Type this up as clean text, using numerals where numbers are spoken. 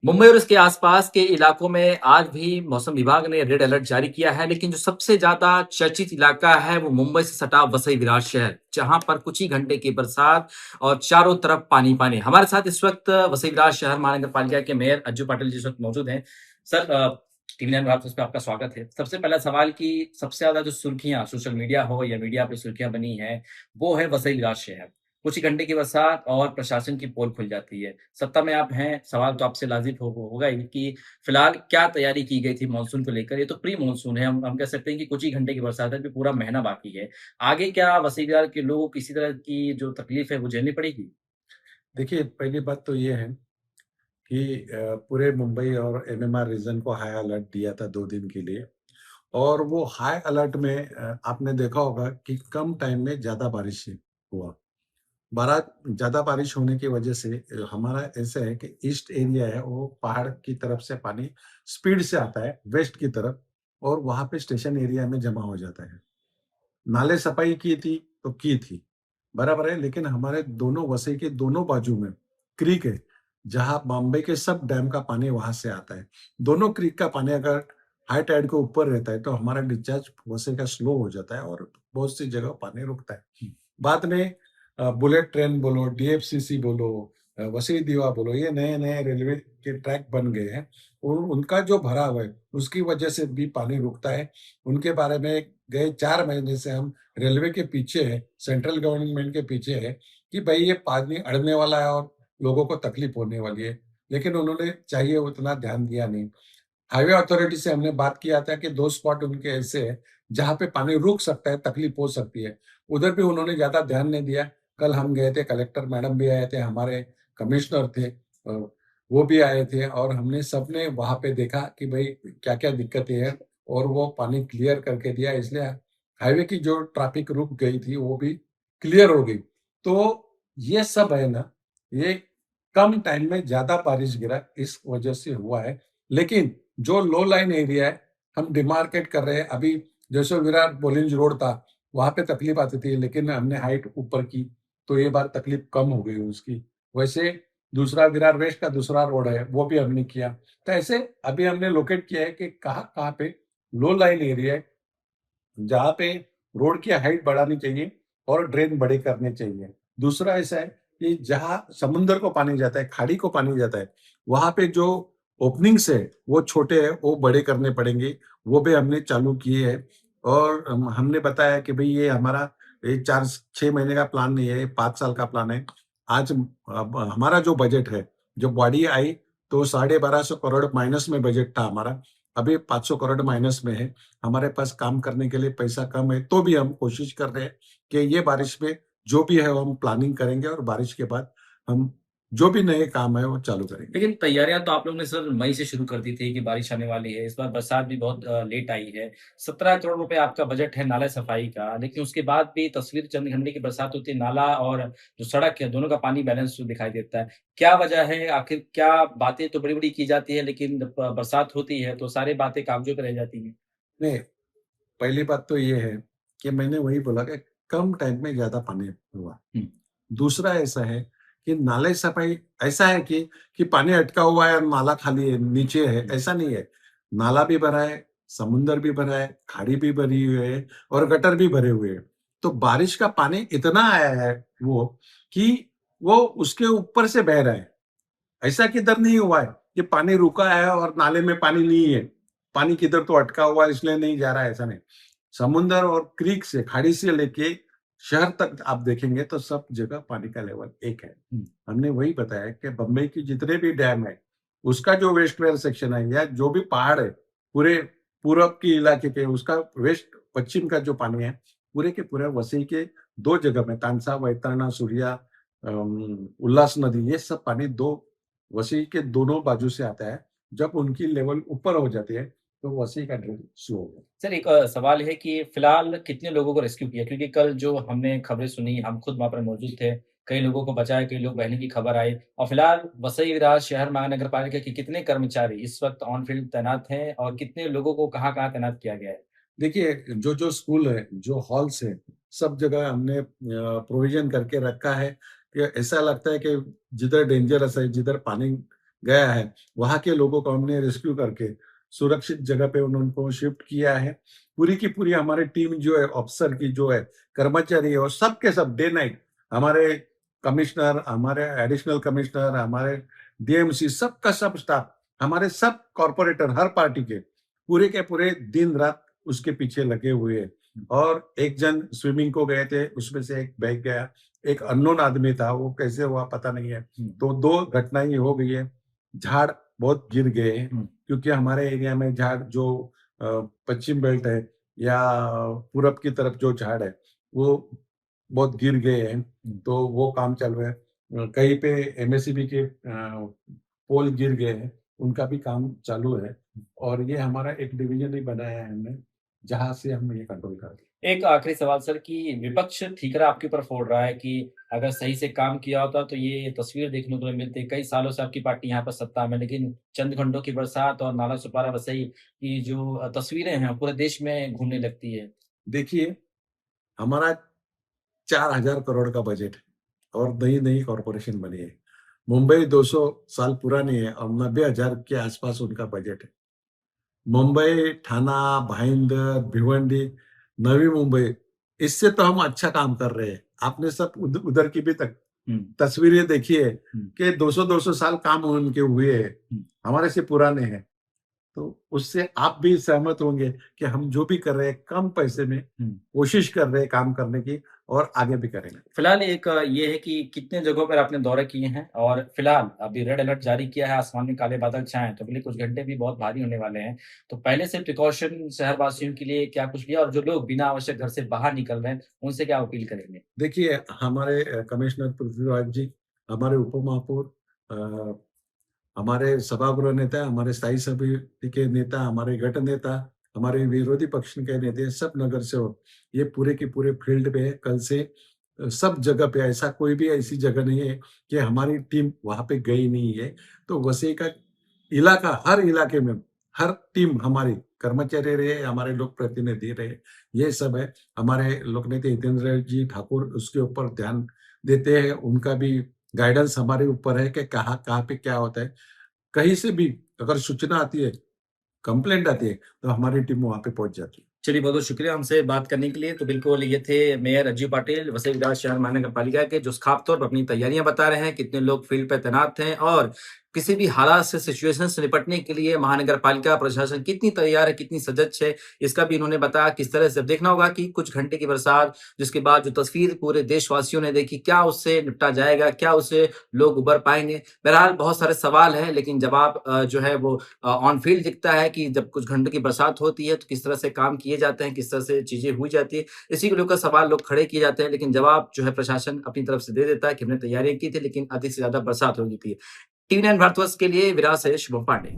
मुंबई और इसके आसपास के इलाकों में आज भी मौसम विभाग ने रेड अलर्ट जारी किया है, लेकिन जो सबसे ज्यादा चर्चित इलाका है वो मुंबई से सटा वसई विरार शहर, जहां पर कुछ ही घंटे की बरसात और चारों तरफ पानी पानी। हमारे साथ इस वक्त वसई विरार शहर महानगर पालिका के मेयर अज्जू पाटिल जी इस वक्त मौजूद हैं। सर, टीवी नाइन भारत पे आपका स्वागत है। सबसे पहला सवाल कि सबसे ज्यादा जो सुर्खियां सोशल मीडिया हो या मीडिया पे सुर्खियां बनी है, वो है वसई विरार शहर। कुछ ही घंटे की बरसात और प्रशासन की पोल खुल जाती है। सत्ता में आप हैं, सवाल तो आपसे लाज़िम होगा ही कि फिलहाल क्या तैयारी की गई थी मानसून को लेकर? ये तो प्री मानसून है, हम कह सकते हैं कि कुछ ही घंटे की बरसात है, अभी पूरा महीना बाकी है। आगे क्या वसई विहार के लोगों को किसी तरह की जो तकलीफ है, वो झेलनी पड़ेगी? देखिए, पहली बात तो ये है कि पूरे मुंबई और एमएमआर रीजन को हाई अलर्ट दिया था 2 दिन के लिए और वो हाई अलर्ट में आपने देखा होगा कि कम टाइम में ज़्यादा बारिश हुआ। बारा ज़्यादा बारिश होने की वजह से हमारा ऐसा है कि ईस्ट एरिया है, वो पहाड़ की तरफ से पानी स्पीड से आता है वेस्ट की तरफ और वहाँ पे स्टेशन एरिया में जमा हो जाता है। नाले सफाई की थी, तो की थी, बराबर है, लेकिन हमारे दोनों वसई के दोनों बाजू में क्रीक है, जहाँ बॉम्बे के सब डैम का पानी वहाँ से आता है। दोनों क्रीक का पानी अगर हाई टाइड के ऊपर रहता है, तो हमारा डिस्चार्ज वसई का स्लो हो जाता है और बहुत सी जगह पानी रुकता है। बाद में बुलेट ट्रेन बोलो, डीएफसीसी बोलो, वसई दीवा बोलो, ये नए-नए रेलवे के ट्रैक बन गए हैं और उनका जो भराव है, उसकी वजह से भी पानी रुकता है। उनके बारे में गए 4 महीने से हम रेलवे के पीछे हैं, सेंट्रल गवर्नमेंट के पीछे हैं कि भई ये पानी अड़ने वाला है और लोगों को तकलीफ होने वाली है। लेकिन उन्होंने चाहिए उतना ध्यान दिया नहीं। हाईवे अथॉरिटी से हमने बात किया था कि 2 स्पॉट उनके ऐसे हैं, जहाँ पे पानी रुक सकता है, तकलीफ हो सकती है। उधर भी उन्होंने ज़्यादा ध्यान नहीं दिया। कल हम गए थे, कलेक्टर मैडम भी आए थे, हमारे कमिश्नर थे वो भी आए थे और हमने सबने वहाँ पे देखा कि भई क्या-क्या दिक्कतें हैं और वो पानी क्लियर करके दिया, इसलिए हाईवे की जो ट्रैफिक रुक गई थी, वो भी क्लियर हो गई। तो ये सब है ना, ये कम टाइम में ज़्यादा बारिश गिरा, इस वजह से हुआ है। लेकिन जो लो लाइन एरिया है, हम डिमार्केट कर रहे हैं। अभी जैसे विरार बोलिंज रोड था, वहाँ पे तकलीफ आती थी, लेकिन हमने हाइट ऊपर की, तो ये बार तकलीफ कम हो गई उसकी। वैसे दूसरा विरार वेस्ट का दूसरा रोड है, वो भी हमने किया। तो ऐसे अभी हमने लोकेट किया है कि कहाँ-कहाँ पे लो लाइन एरिया है, जहाँ पे रोड की हाइट बढ़ानी चाहिए और ड्रेन बड़े करने चाहिए। दूसरा ऐसा है कि जहाँ समुद्र को पानी जाता है, खाड़ी को पानी जाता है, वहाँ पे जो ओपनिंग्स है, वो छोटे हैं, वो बड़े करने पड़ेंगे। वो भी हमने चालू किए हैं और हमने बताया कि भई ये हमारा ये 4-6 महीने का प्लान नहीं है, ये 5 साल का प्लान है। आज अब हमारा जो बजट है, जब बॉडी आई तो 1250 करोड़ माइनस में बजट था हमारा। अभी 500 करोड़ माइनस में है। हमारे पास काम करने के लिए पैसा कम है, तो भी हम कोशिश कर रहे हैं कि ये बारिश में जो भी है वो हम प्लानिंग करेंगे और बारिश के बाद हम जो भी नए काम है वो चालू करेंगे। लेकिन तैयारियां तो आप लोगों ने सर मई से शुरू कर दी थी कि बारिश आने वाली है। इस बार बरसात भी बहुत लेट आई है। 17 करोड़ रुपए आपका बजट है नाला सफाई का, लेकिन उसके बाद भी तस्वीर चंद घंटे की बरसात होती है, नाला और जो सड़क है, दोनों का पानी बैलेंस दिखाई देता है। क्या वजह है? आखिर क्या बातें तो बड़ी-बड़ी की जाती है, लेकिन बरसात होती है तो सारी बातें कागज़ों पे रह जाती हैं। नहीं, पहली बात तो ये है कि मैंने वही बोला कि कम टाइम में ज़्यादा पानी हुआ। हुँ। दूसरा ऐसा है कि नाले सफाई ऐसा है कि पानी अटका हुआ है और नाला खाली है, नीचे है, ऐसा नहीं है। नाला भी भरा है, समुंदर भी भरा है, खाड़ी भी भरी हुई है और गटर भी भरे हुए हैं। तो बारिश का पानी इतना आया है वो कि वो उसके ऊपर से बह रहा है। ऐसा किधर नहीं हुआ है कि पानी रुका है और नाले में पानी नहीं है। पानी किधर तो अटका हुआ है इसलिए नहीं जा रहा है, ऐसा नहीं। समुंदर और क्रीक से, खाड़ी से लेके शहर तक आप देखेंगे तो सब जगह पानी का लेवल एक है। हुँ। हमने वही बताया कि बम्बई की जितने भी डैम है, उसका जो वेस्ट वेल सेक्शन है या जो भी पहाड़ है, पूरे पूरब के इलाके के उसका वेस्ट पश्चिम का जो पानी है, पूरे के पूरे वसई के 2 जगह में तानसा, वैतरणा, सूर्या उल्लास नदी, ये सब पानी 2 वसई के दोनों बाजू से आता है। जब उनकी लेवल ऊपर हो जाती है, तो वसई का ड्रेन स्लो हो जाता है। सर एक सवाल है कि फिलहाल कितने लोगों को रेस्क्यू किया? क्योंकि कल जो हमने खबरें सुनी, हम खुद वहाँ पर मौजूद थे। कई लोगों को बचाया, कई लोग बहने की खबर आई और फिलहाल वसई विरार शहर महानगर पालिका के कितने कर्मचारी इस वक़्त ऑन फील्ड तैनात हैं और कितने लोगों को कहाँ-कहाँ तैनात किया गया है? देखिए, जो-जो स्कूल है, जो हॉल्स हैं, सब जगह हमने प्रोविज़न करके रखा है कि ऐसा लगता है कि जिधर डेंजरस है, जिधर पानी गया है, वहाँ के लोगों को हमने रेस्क्यू करके सुरक्षित जगह पे उनको शिफ्ट किया है। पूरी की पूरी हमारी टीम जो है, ऑफिसर की जो है, कर्मचारी है और सब के सब डे नाइट हमारे कमिश्नर, हमारे एडिशनल कमिश्नर, हमारे डीएमसी सबका सब स्टाफ, हमारे सब कॉर्पोरेटर हर पार्टी के पूरे दिन-रात उसके पीछे लगे हुए हैं। और एक जन स्विमिंग को गए थे, उसमें से एक बह गया। एक अननोन आदमी था, वो कैसे हुआ पता नहीं है। तो 2 घटनाएँ हो गई है। झाड़ बहुत गिर गए हैं, क्योंकि हमारे एरिया में झाड़ जो अ, पश्चिम बेल्ट है या पूरब की तरफ जो झाड़ है, वो बहुत गिर गए हैं, तो वो काम चल रहा है। कहीं पे एमएसईबी के पोल गिर गए हैं, उनका भी काम चालू है और ये हमारा एक डिवीज़न ही बनाया है हमने, जहाँ से हम ये कंट्रोल कर रहे हैं। एक आखिरी सवाल सर कि विपक्ष ठीकरा आपके ऊपर फोड़ रहा है कि अगर सही से काम किया होता तो ये तस्वीर देखने को नहीं मिलती। कई सालों से आपकी पार्टी यहाँ पर सत्ता में, लेकिन चंद घंटों की बरसात और नाला सुपारा वसई की जो तस्वीरें हैं पूरे देश में घूमने लगती है। देखिए, हमारा 4,000 करोड़ का बजट है और नई-नई कॉर्पोरेशन बनी है। मुंबई 200 साल पुरानी है और 90,000 के आसपास उनका बजट है। मुंबई, ठाणा, भाईंदर, भिवंडी, नवी मुंबई, इससे तो हम अच्छा काम कर रहे हैं। आपने सब उधर की भी हुँ, तस्वीरें देखी है हुँ, कि 200-200 साल काम उनके हुए हैं, हुँ। हमारे से पुराने हैं। तो उससे आप भी सहमत होंगे कि हम जो भी कर रहे हैं, कम पैसे में हुँ। कोशिश कर रहे हैं काम करने की और आगे भी करेंगे। फिलहाल एक ये है कि कितने जगहों पर आपने दौरे किए हैं? और फिलहाल अभी रेड अलर्ट जारी किया है, आसमान में काले बादल छाए हैं, तो अगले कुछ घंटे भी बहुत भारी होने वाले हैं। तो पहले से प्रिकॉशन शहरवासियों के लिए क्या कुछ लिया और जो लोग बिना आवश्यक घर से बाहर निकल रहे हैं, उनसे क्या अपील करेंगे? देखिए, हमारे कमिश्नर पृथ्वीराज जी, हमारे उपमहापौर अ, हमारे सभागृह नेता, हमारे स्थायी समिति के नेता, हमारे गट नेता, हमारे विरोधी पक्ष के नेता, सब नगर सेवक, ये पूरे के पूरे फील्ड पे है। कल से सब जगह पे ऐसा कोई भी ऐसी जगह नहीं है कि हमारी टीम वहाँ पे गई नहीं है। तो वसई का इलाका, हर इलाके में, हर टीम हमारी कर्मचारी रहे, हमारे लोक प्रतिनिधि रहे, ये सब है। हमारे लोकनेता हितेंद्र जी ठाकुर उसके ऊपर ध्यान देते हैं, उनका भी गाइडेंस हमारे ऊपर है कि कहाँ-कहाँ पे क्या होता है। कहीं से भी अगर सूचना आती है, कंप्लेंट आती है, तो हमारी टीम वहाँ पे पहुँच जाती है। चलिए, बहुत-बहुत शुक्रिया हमसे बात करने के लिए। तो बिल्कुल ये थे मेयर अज्जू पाटिल, वसई विधायक शहर महानगर पालिका के, जो साफ तौर पर अपनी तैयारियाँ बता रहे हैं, कितने लोग फील्ड पे तैनात हैं और किसी भी हालात से, सिचुएशन से निपटने के लिए महानगर पालिका प्रशासन कितनी तैयार है, कितनी सजग है, इसका भी इन्होंने बताया। किस तरह से अब देखना होगा कि कुछ घंटे की बरसात, जिसके बाद जो तस्वीर पूरे देशवासियों ने देखी, क्या उससे निपटा जाएगा? क्या उससे लोग उबर पाएँगे? बहरहाल बहुत सारे सवाल हैं, लेकिन जवाब जो है वो ऑन फील्ड दिखता है कि जब कुछ घंटों की बरसात होती है, तो किस तरह से काम किए जाते हैं, किस तरह से चीज़ें हुई जाती है। इसी को लेकर सवाल लोग खड़े किए जाते हैं, लेकिन जवाब जो है प्रशासन अपनी तरफ से दे देता है कि हमने तैयारियाँ की थी, लेकिन अधिक से ज़्यादा बरसात हो गई थी। टीवी 9 भारतवर्ष के लिए विराट से शुभम पांडे।